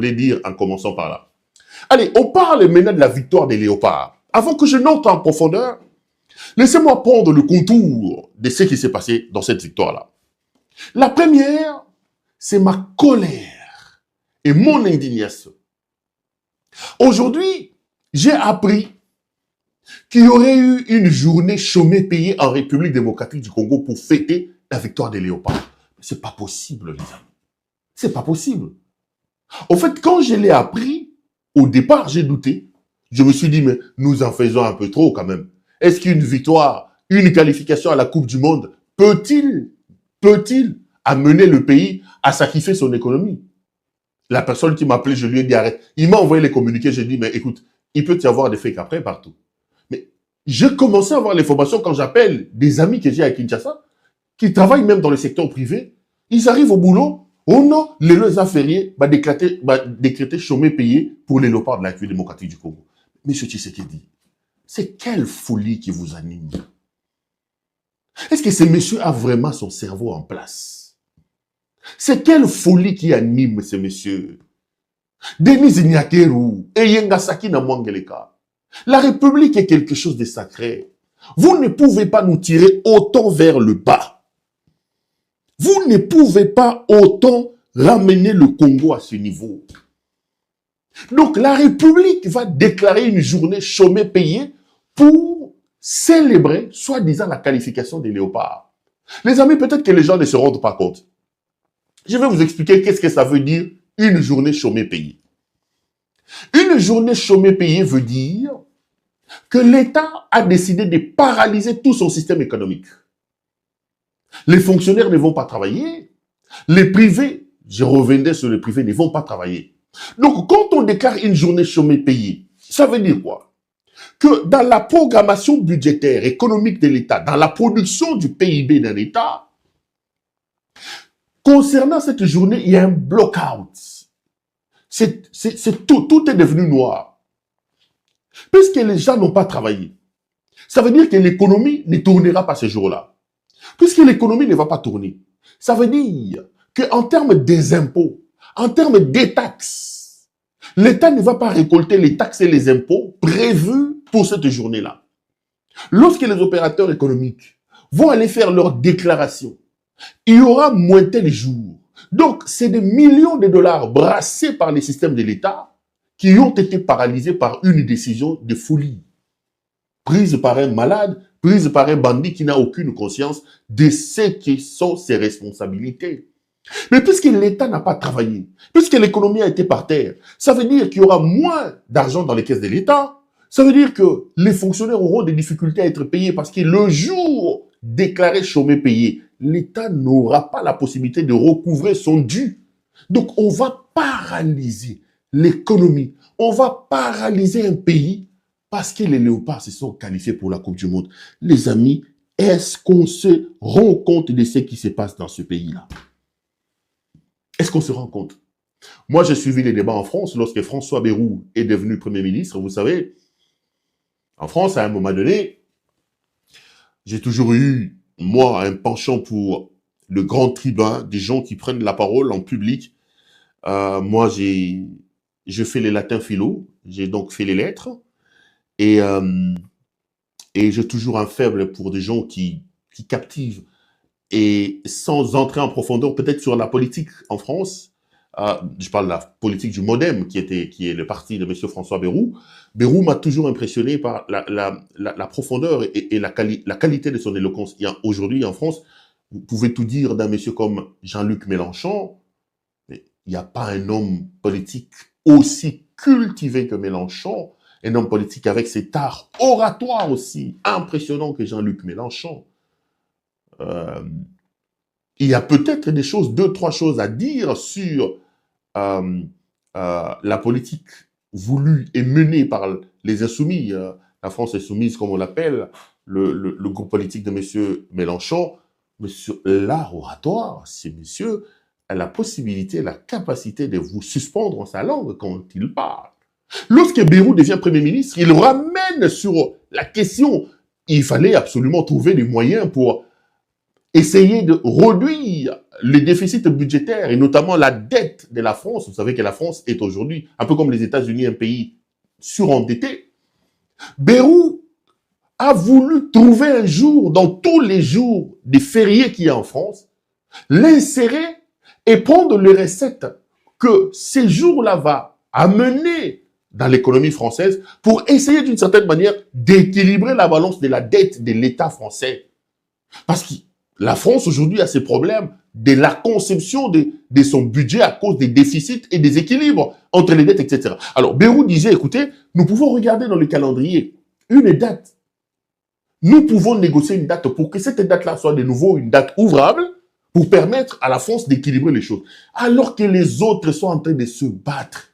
voulais dire en commençant par là. Allez, on parle maintenant de la victoire des léopards. Avant que je n'entre en profondeur, laissez-moi prendre le contour de ce qui s'est passé dans cette victoire-là. La première, c'est ma colère et mon indignation. Aujourd'hui, j'ai appris qu'il y aurait eu une journée chômée payée en République démocratique du Congo pour fêter la victoire des léopards. C'est pas possible, les amis. C'est pas possible. En fait, quand je l'ai appris, au départ, j'ai douté. Je me suis dit, mais nous en faisons un peu trop quand même. Est-ce qu'une victoire, une qualification à la Coupe du Monde peut-il amener le pays à sacrifier son économie? La personne qui m'a appelé, je lui ai dit arrête. Il m'a envoyé les communiqués, j'ai dit, mais écoute, il peut y avoir des fakes après partout. Mais j'ai commencé à avoir l'information quand j'appelle des amis que j'ai à Kinshasa, qui travaillent même dans le secteur privé. Ils arrivent au boulot, oh non, les lois fériés va décréter chômé payé pour les léopards de la République démocratique du Congo. Monsieur Tshisekedi, c'est quelle folie qui vous anime? Est-ce que ce monsieur a vraiment son cerveau en place? C'est quelle folie qui anime ce monsieur? Denis Nyakeru et Yengasaki na Mwangeleka. La République est quelque chose de sacré. Vous ne pouvez pas nous tirer autant vers le bas. Vous ne pouvez pas autant ramener le Congo à ce niveau. Donc la République va déclarer une journée chômée payée pour célébrer, soi-disant, la qualification des léopards. Les amis, peut-être que les gens ne se rendent pas compte. Je vais vous expliquer qu'est-ce que ça veut dire une journée chômée payée. Une journée chômée payée veut dire que l'État a décidé de paralyser tout son système économique. Les fonctionnaires ne vont pas travailler. Les privés, je reviendrai sur les privés, ne vont pas travailler. Donc, quand on déclare une journée chômée payée, ça veut dire quoi? Que dans la programmation budgétaire économique de l'État, dans la production du PIB d'un État, concernant cette journée, il y a un block-out. Tout est devenu noir. Puisque les gens n'ont pas travaillé, ça veut dire que l'économie ne tournera pas ce jour-là. Puisque l'économie ne va pas tourner, ça veut dire qu'en termes des impôts, en termes des taxes, l'État ne va pas récolter les taxes et les impôts prévus pour cette journée-là. Lorsque les opérateurs économiques vont aller faire leur déclaration, il y aura moins tel jour. Donc, c'est des millions de dollars brassés par les systèmes de l'État qui ont été paralysés par une décision de folie, prise par un malade, prise par un bandit qui n'a aucune conscience de ce qui sont ses responsabilités. Mais puisque l'État n'a pas travaillé, puisque l'économie a été par terre, ça veut dire qu'il y aura moins d'argent dans les caisses de l'État. Ça veut dire que les fonctionnaires auront des difficultés à être payés parce que le jour déclaré chômé payé, l'État n'aura pas la possibilité de recouvrer son dû. Donc on va paralyser l'économie, on va paralyser un pays parce que les léopards se sont qualifiés pour la Coupe du Monde. Les amis, est-ce qu'on se rend compte de ce qui se passe dans ce pays-là? Est-ce qu'on se rend compte? Moi, j'ai suivi les débats en France lorsque François Bayrou est devenu Premier ministre. Vous savez, en France, à un moment donné, j'ai toujours eu, moi, un penchant pour le grand tribun, des gens qui prennent la parole en public. Moi, je fais les latins philo, j'ai donc fait les lettres. Et j'ai toujours un faible pour des gens qui captivent. Et sans entrer en profondeur, peut-être sur la politique en France, je parle de la politique du MoDem, qui est le parti de M. François Bayrou. Bayrou m'a toujours impressionné par la profondeur et la qualité de son éloquence. Aujourd'hui, en France, vous pouvez tout dire d'un monsieur comme Jean-Luc Mélenchon, mais il n'y a pas un homme politique aussi cultivé que Mélenchon, un homme politique avec cet art oratoire aussi impressionnant que Jean-Luc Mélenchon. Il y a peut-être des choses, 2-3 choses à dire sur la politique voulue et menée par les insoumis. La France insoumise, comme on l'appelle, le groupe politique de M. Mélenchon. Mais sur l'art oratoire, ce monsieur a la possibilité, la capacité de vous suspendre en sa langue quand il parle. Lorsque Bayrou devient Premier ministre, il ramène sur la question. Il fallait absolument trouver des moyens pour essayer de réduire les déficits budgétaires et notamment la dette de la France. Vous savez que la France est aujourd'hui, un peu comme les États-Unis, un pays surendetté. Bayrou a voulu trouver un jour, dans tous les jours des fériés qu'il y a en France, l'insérer et prendre les recettes que ces jours-là va amener dans l'économie française pour essayer d'une certaine manière d'équilibrer la balance de la dette de l'État français. Parce que la France aujourd'hui a ses problèmes de la conception de son budget à cause des déficits et des équilibres entre les dettes, etc. Alors, Bayrou disait, écoutez, nous pouvons regarder dans le calendrier une date. Nous pouvons négocier une date pour que cette date-là soit de nouveau une date ouvrable pour permettre à la France d'équilibrer les choses. Alors que les autres sont en train de se battre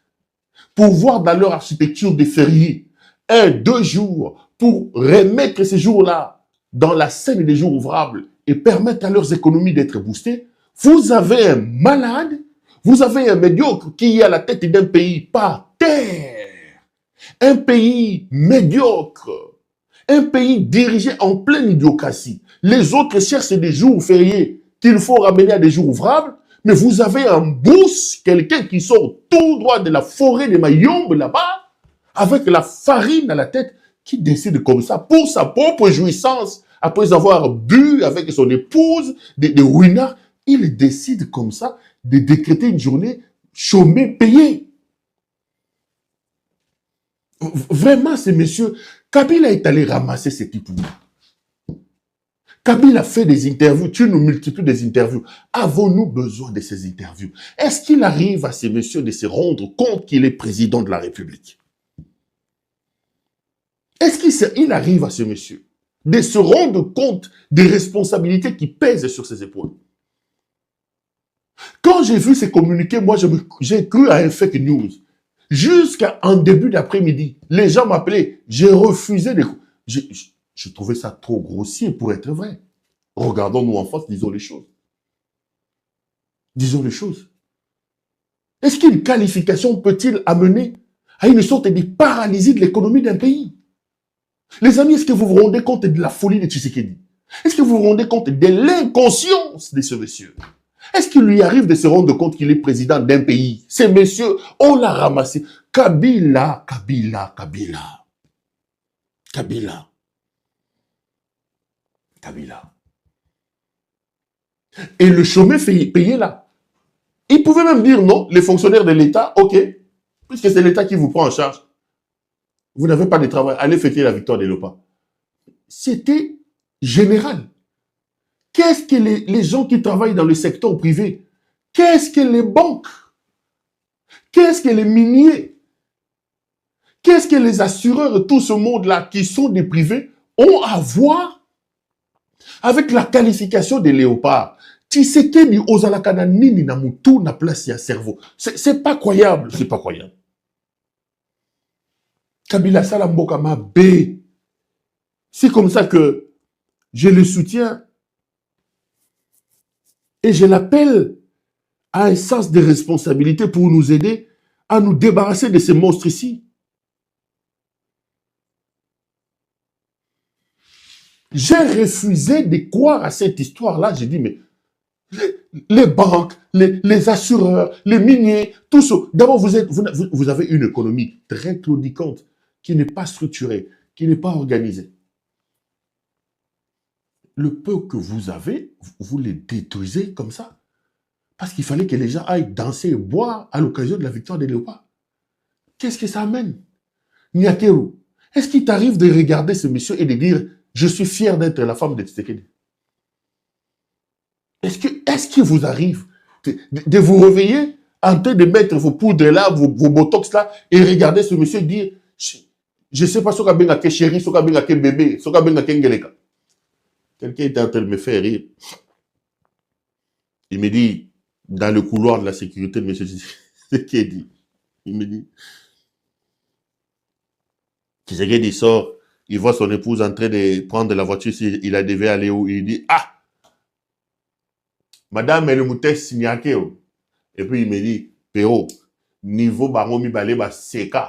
pour voir dans leur architecture des fériés 1-2 jours pour remettre ces jours-là dans la scène des jours ouvrables et permettre à leurs économies d'être boostées, vous avez un malade, vous avez un médiocre qui est à la tête d'un pays par terre, un pays médiocre, un pays dirigé en pleine idiocratie. Les autres cherchent des jours fériés qu'il faut ramener à des jours ouvrables, mais vous avez en bourse quelqu'un qui sort tout droit de la forêt de Mayombe là-bas, avec la farine à la tête, qui décide comme ça pour sa propre jouissance, après avoir bu avec son épouse des ruinards, il décide comme ça de décréter une journée chômée payée. Vraiment, ces messieurs, Kabila est allé ramasser ces types-là. Kabila fait des interviews, tu nous multiplies des interviews. Avons-nous besoin de ces interviews? Est-ce qu'il arrive à ces messieurs de se rendre compte qu'il est président de la République? Est-ce qu'il arrive à ce monsieur de se rendre compte des responsabilités qui pèsent sur ses épaules? Quand j'ai vu ces communiqués, moi, j'ai cru à un fake news. Jusqu'à un début d'après-midi, les gens m'appelaient. J'ai refusé de... Je trouvais ça trop grossier pour être vrai. Regardons-nous en face, disons les choses. Disons les choses. Est-ce qu'une qualification peut-il amener à une sorte de paralysie de l'économie d'un pays? Les amis, est-ce que vous vous rendez compte de la folie de Tshisekedi? Est-ce que vous vous rendez compte de l'inconscience de ce monsieur? Est-ce qu'il lui arrive de se rendre compte qu'il est président d'un pays? Ces messieurs, on l'a ramassé. Kabila, Kabila, Kabila. Kabila. Kabila. Et le chômeur payé là. Il pouvait même dire non, les fonctionnaires de l'État, ok, puisque c'est l'État qui vous prend en charge. Vous n'avez pas de travail, allez fêter la victoire des Lopa. C'était général. Qu'est-ce que les gens qui travaillent dans le secteur privé? Qu'est-ce que les banques? Qu'est-ce que les miniers? Qu'est-ce que les assureurs, tout ce monde-là qui sont des privés, ont à voir avec la qualification des léopards? Tshisekedi ozalaka nini na mutu na place ya cerveau. C'est pas croyable, c'est pas croyable. Kabila Salamboka ma B. C'est comme ça que je le soutiens et je l'appelle à un sens de responsabilité pour nous aider à nous débarrasser de ces monstres ici. J'ai refusé de croire à cette histoire-là. J'ai dit, mais les banques, les assureurs, les miniers, tout ça. D'abord, vous avez une économie très claudicante qui n'est pas structurée, qui n'est pas organisée. Le peu que vous avez, vous les détruisez comme ça. Parce qu'il fallait que les gens aillent danser et boire à l'occasion de la victoire des léopards. Qu'est-ce que ça amène? Nyakeru, est-ce qu'il t'arrive de regarder ce monsieur et de dire « Je suis fier d'être la femme de Tshisekedi » Est-ce qu'il vous arrive de vous réveiller en train de mettre vos poudres là, vos botox là, et regarder ce monsieur et dire « Je ne sais pas ce qu'a bien chéri, ce qu'a bien bébé, ce qu'a bien ngeleka ». Quelqu'un était en train de me faire rire. Il me dit, dans le couloir de la sécurité de M. Tshisekedi, il me dit, Tshisekedi sort, il voit son épouse en train de prendre la voiture, il a devait aller où? Il dit, ah, madame, elle me teste signake. Et puis il me dit, Péro, niveau bango mi balé ba seka.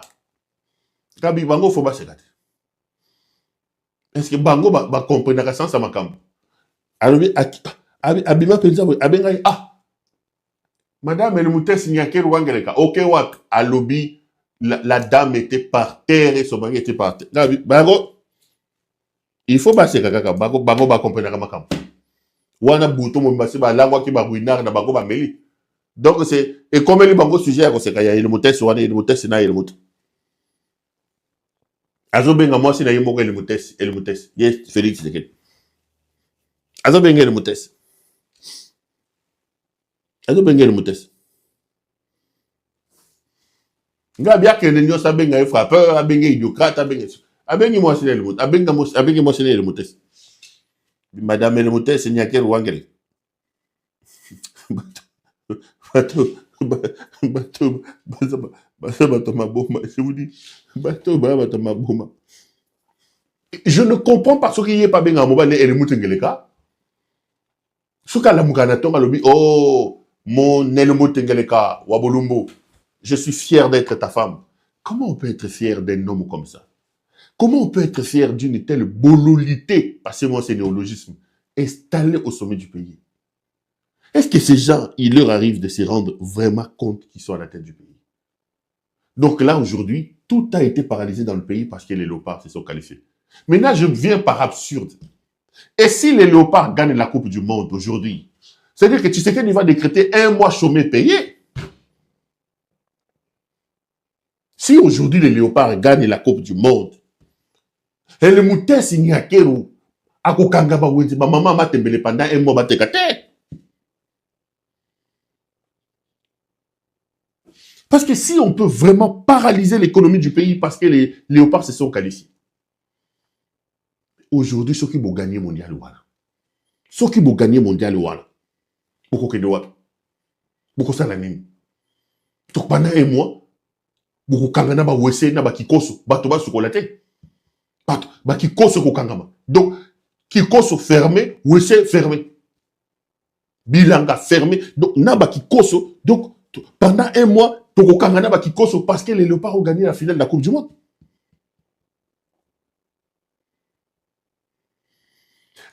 Kabi bango faut ba seka. Est-ce que bango ba comprendre ka sans ça makam? alobi abima penza abengai madame le mutesi nyake ruangeleka ok wat alobi la dame était par terre et son mari était par terre bango il faut baseka kaka bango ba comprendre makambo wana buto mo basi ba langwa ki ba ruinar na bango ba meli donc c'est et comme les bango sujet ya koseka ya le mutesi wana le mutesi na le mut azo benga moi si na yimoko le mutesi yes Félix Tshisekedi azo benga le mutesi azo benga le mutesi nga bien que nous sa benga frappeur abenga idiocrate abengi moi si le mut abenga moi si le mutesi madame le mutesi nyake ruangere bato maboma je vous dis bato maboma je ne comprends pas ce qui est pas bien en mobile et le mutengeleka ce qu'à la mukanatonga lobi oh mon elmo tengeleka wabolumbo je suis fier d'être ta femme. Comment on peut être fier d'un homme comme ça? Comment on peut être fier d'une telle bololité, passez-moi ces néologismes, installée au sommet du pays? Est-ce que ces gens, il leur arrive de se rendre vraiment compte qu'ils sont à la tête du pays? Donc là, aujourd'hui, tout a été paralysé dans le pays parce que les léopards se sont qualifiés. Maintenant, je viens par absurde. Et si les léopards gagnent la Coupe du Monde aujourd'hui, c'est-à-dire que Tshisekedi va décréter un mois chômé payé. Si aujourd'hui les léopards gagnent la Coupe du Monde, et le Mutesi Nyakeru, akokanga ba wenzi, ba maman matembele pendant un mois batekate. Parce que si on peut vraiment paralyser l'économie du pays parce que les léopards se sont qualifiés. Aujourd'hui, ceux qui vont gagner mondial voilà. Ceux qui vont gagner mondial voilà. Beaucoup que de voilà. Beaucoup ça la mine. Donc pendant un mois, beaucoup kangana ba wese na ba kikoso, bato ba sukolaté. Bato ba kikoso ko kangama. Donc kikoso fermé, wese fermé. Bilanga fermé. Donc na ba kikoso, donc pendant un mois, toko kangana ba kikoso parce que les léopards ont gagné la finale de la Coupe du Monde.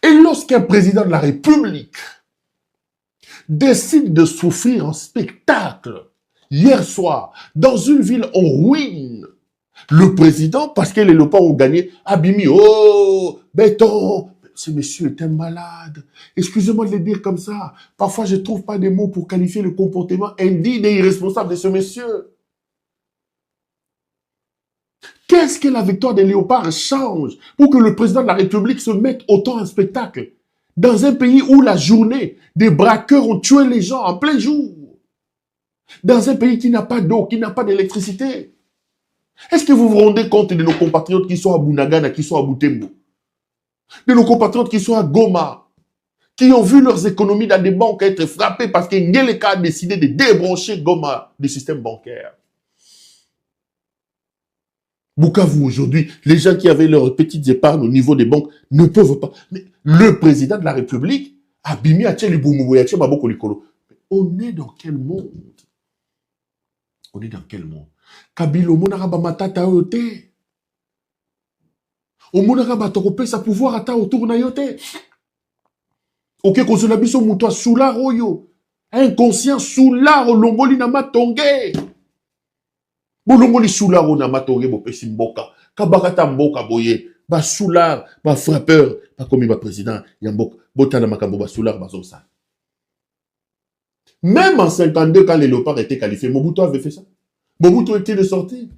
Et lorsqu'un président de la République décide de s'offrir un spectacle hier soir dans une ville en ruine, le président, parce que les léopards ont gagné, a bimi, oh, béton, ce monsieur est un malade. Excusez-moi de le dire comme ça. Parfois, je ne trouve pas des mots pour qualifier le comportement indigne et irresponsable de ce monsieur. Qu'est-ce que la victoire des léopards change pour que le président de la République se mette autant en spectacle dans un pays où la journée, des braqueurs ont tué les gens en plein jour, dans un pays qui n'a pas d'eau, qui n'a pas d'électricité? Est-ce que vous vous rendez compte de nos compatriotes qui sont à Bunagana, qui sont à Butembo, de nos compatriotes qui sont à Goma, qui ont vu leurs économies dans des banques être frappées parce que Ngeleka a décidé de débrancher Goma du système bancaire? Bukavu aujourd'hui, les gens qui avaient leurs petites épargnes au niveau des banques ne peuvent pas. Mais le président de la République a bimi à Tcheli Boumou et à Maboko Likolo. On est dans quel monde? On est dans quel monde? Kabilo monaraba matata yote. O monaraba tokope sa pouvoir ata autour na yote. Ok, konsola biso muto soulard oyo. Inconscient soulard longoli na matongé. Bolongoli soulard na matongé bo pesi mboka. Kabakata mboka boye. Ba soulard, ba frappeur, pas comme ba président ya mboka. Botana makambo ba soulard ba zonsa. Même en 52 quand les léopards étaient qualifiés, Mobutu avait fait ça. Mobutu était de sortie.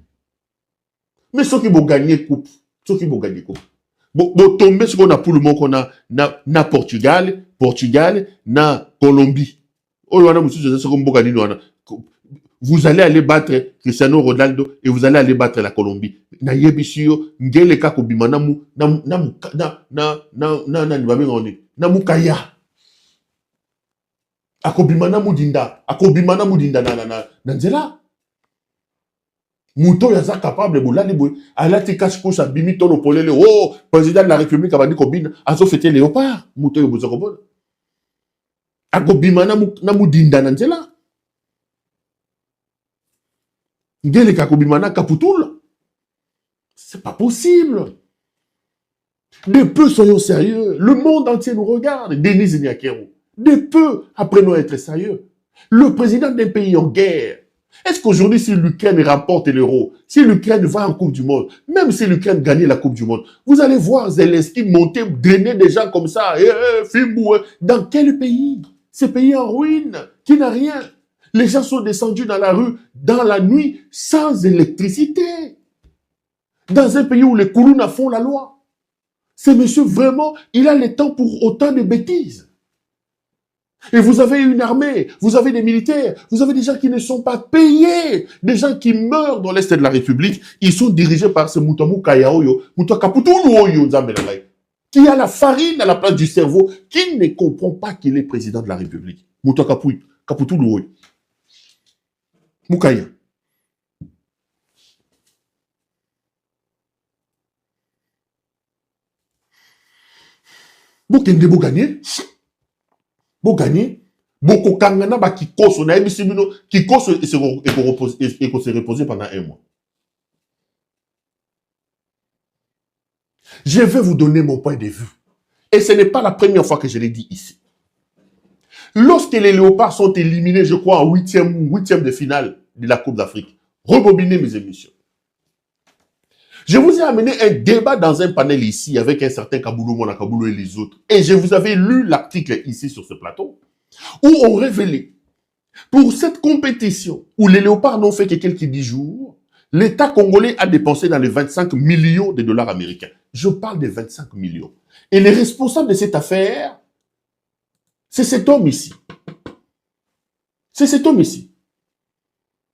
Mais ceux qui vont gagner coupe, ceux qui vont gagner coupe. Bon tomber ce qu'on a pour le moment qu'on a na Portugal, na Colombie. Vous allez aller battre Cristiano Ronaldo et vous allez aller battre la Colombie. Na yebisio ngele ka kobimana mu na mukaya. Akobimana mudinda na nzela. Mouto yaza capable boulali boy alati kashko sa bimi tolo polele oh président de la République a dit kobina azo fêter léopard mouto yo bozo kobona akobimana na mudinda na nzela ngele ka kobimana kaputula c'est pas possible. De peu, soyons sérieux. Le monde entier nous regarde. Denis Nyakero. De peu, apprenons à être sérieux. Le président d'un pays en guerre. Est-ce qu'aujourd'hui, si l'Ukraine remporte l'euro, si l'Ukraine va en Coupe du Monde, même si l'Ukraine gagne la Coupe du Monde, vous allez voir Zelensky monter, drainer des gens comme ça, Fimbou, dans quel pays? Ce pays en ruine, qui n'a rien. Les gens sont descendus dans la rue, dans la nuit, sans électricité. Dans un pays où les Kourouna font la loi. Ce monsieur, vraiment, il a le temps pour autant de bêtises. Et vous avez une armée, vous avez des militaires, vous avez des gens qui ne sont pas payés, des gens qui meurent dans l'Est de la République. Ils sont dirigés par ce Moutamu Kayaoyo, qui a la farine à la place du cerveau, qui ne comprend pas qu'il est président de la République. Moutakapu, Kaputulu, Moukaya. Bokende bo gagner. Bo gagner. Boko kangana ba kikoso na ebisi bino kikoso et se reposer pendant un mois. Je vais vous donner mon point de vue. Et ce n'est pas la première fois que je l'ai dit ici. Lorsque les Léopards sont éliminés, je crois, en huitième de finale de la Coupe d'Afrique, rebobinez mes émissions. Je vous ai amené un débat dans un panel ici avec un certain Kaboulou Monakaboulou et les autres. Et je vous avais lu l'article ici sur ce plateau où on révélait pour cette compétition où les Léopards n'ont fait que quelques 10 jours, l'État congolais a dépensé dans les 25 millions de dollars américains. Je parle des 25 millions. Et les responsables de cette affaire, c'est cet homme ici. C'est cet homme ici.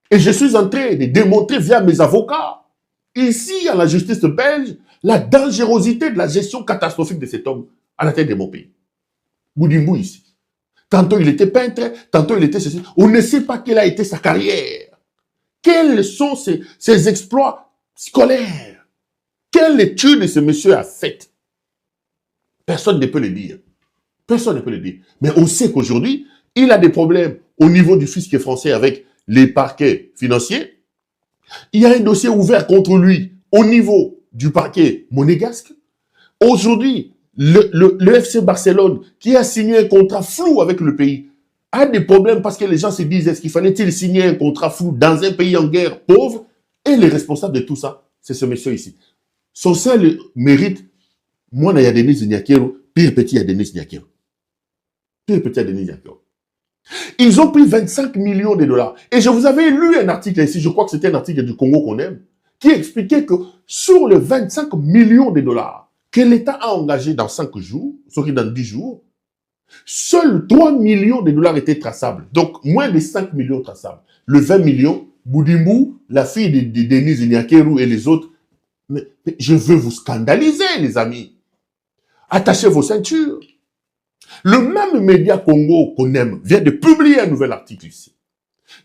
Et je suis en train de démontrer via mes avocats ici, à la justice belge, la dangerosité de la gestion catastrophique de cet homme à la tête de mon pays. Boudimou ici. Tantôt il était peintre, tantôt il était ceci. On ne sait pas quelle a été sa carrière. Quels sont ses exploits scolaires? Quelle étude ce monsieur a faite? Personne ne peut le dire. Personne ne peut le dire. Mais on sait qu'aujourd'hui, il a des problèmes au niveau du fisc français avec les parquets financiers. Il y a un dossier ouvert contre lui au niveau du parquet monégasque. Aujourd'hui, le FC Barcelone, qui a signé un contrat flou avec le pays, a des problèmes parce que les gens se disent, est-ce qu'il fallait-il signer un contrat flou dans un pays en guerre pauvre? Et les responsables de tout ça, c'est ce monsieur ici. Son seul mérite, moi, il y a Denis Nyakero, pire petit, il y a Denis Nyakero. Pire petit, il y a Denis Nyakero. Ils ont pris 25 millions de dollars. Et je vous avais lu un article ici, je crois que c'était un article du Congo qu'on aime, qui expliquait que sur les 25 millions de dollars que l'État a engagé dans 5 jours, sorry, dans 10 jours, seuls 3 millions de dollars étaient traçables. Donc, moins de 5 millions traçables. Le 20 millions, Boudimou, la fille de Denis Nyakeru et les autres, mais je veux vous scandaliser, les amis. Attachez vos ceintures. Le même média Congo qu'on aime vient de publier un nouvel article ici.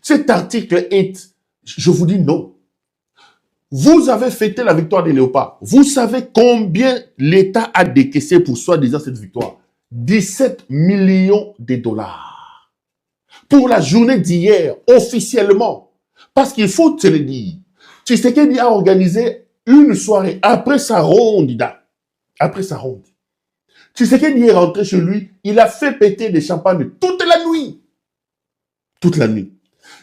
Cet article est, je vous dis non. Vous avez fêté la victoire des Léopards. Vous savez combien l'État a décaissé pour soi-disant cette victoire? 17 millions de dollars. Pour la journée d'hier, officiellement. Parce qu'il faut te le dire. Tshisekedi a organisé une soirée après sa ronde. Après sa ronde. Tshisekedi est rentré chez lui, il a fait péter des champagnes toute la nuit. Toute la nuit.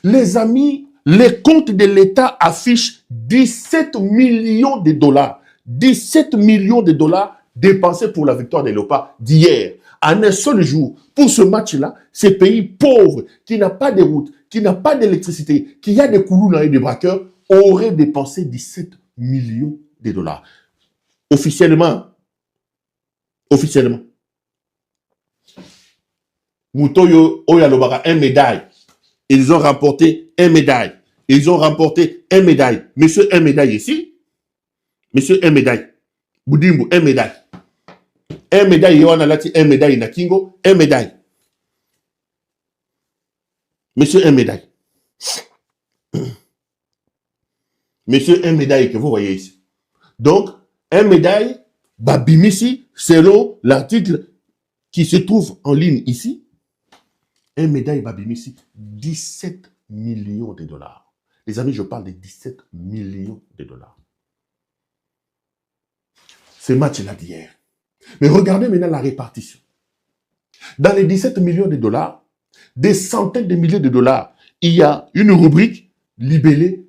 Les amis, les comptes de l'État affichent 17 millions de dollars. 17 millions de dollars dépensés pour la victoire des Léopards d'hier. En un seul jour. Pour ce match-là, ces pays pauvres, qui n'ont pas de route, qui n'ont pas d'électricité, qui a des Koulouna et des braqueurs, auraient dépensé 17 millions de dollars. Officiellement, Moutoyo Oyalobara, un médaille. Ils ont remporté un médaille. Ils ont remporté un médaille. Monsieur, un médaille ici. Monsieur, un médaille. Boudimbo, un médaille. Un médaille, Yohana Lati, un médaille, Nakingo, un médaille. Monsieur, un médaille. Monsieur, un médaille que vous voyez ici. Donc, un médaille, Babimisi, selon l'article qui se trouve en ligne ici, un médaille Babimisi, 17 millions de dollars. Les amis, je parle de 17 millions de dollars. Ce match-là d'hier, Mais regardez maintenant la répartition. Dans les 17 millions de dollars, des centaines de milliers de dollars, il y a une rubrique libellée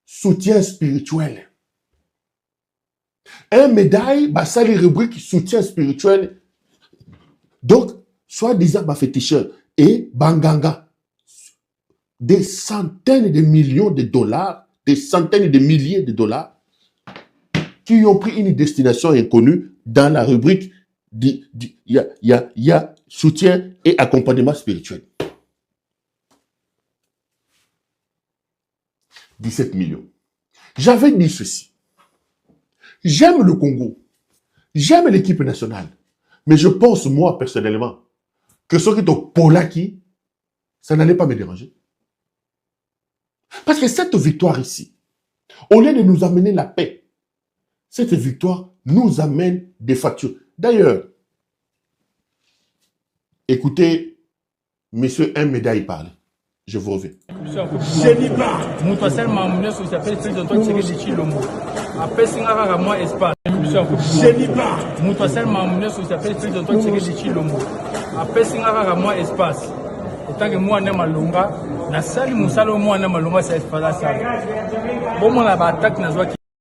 soutien spirituel. Un médaille, bah, ça les rubriques soutien spirituel. Donc, soi-disant, bah, féticheur et banganga. Des centaines de millions de dollars, des centaines de milliers de dollars qui ont pris une destination inconnue dans la rubrique il y a soutien et accompagnement spirituel. 17 millions. J'avais dit ceci. J'aime le Congo. J'aime l'équipe nationale. Mais je pense, moi, personnellement, que ce qui est au Polaki, ça n'allait pas me déranger. Parce que cette victoire ici, au lieu de nous amener la paix, cette victoire nous amène des factures. D'ailleurs, écoutez, monsieur M. Médaille parle. Je vous reviens. Tant que moi, malunga, na sali musalo moi malunga, c'est pas ça. Bon, mon attaque n'a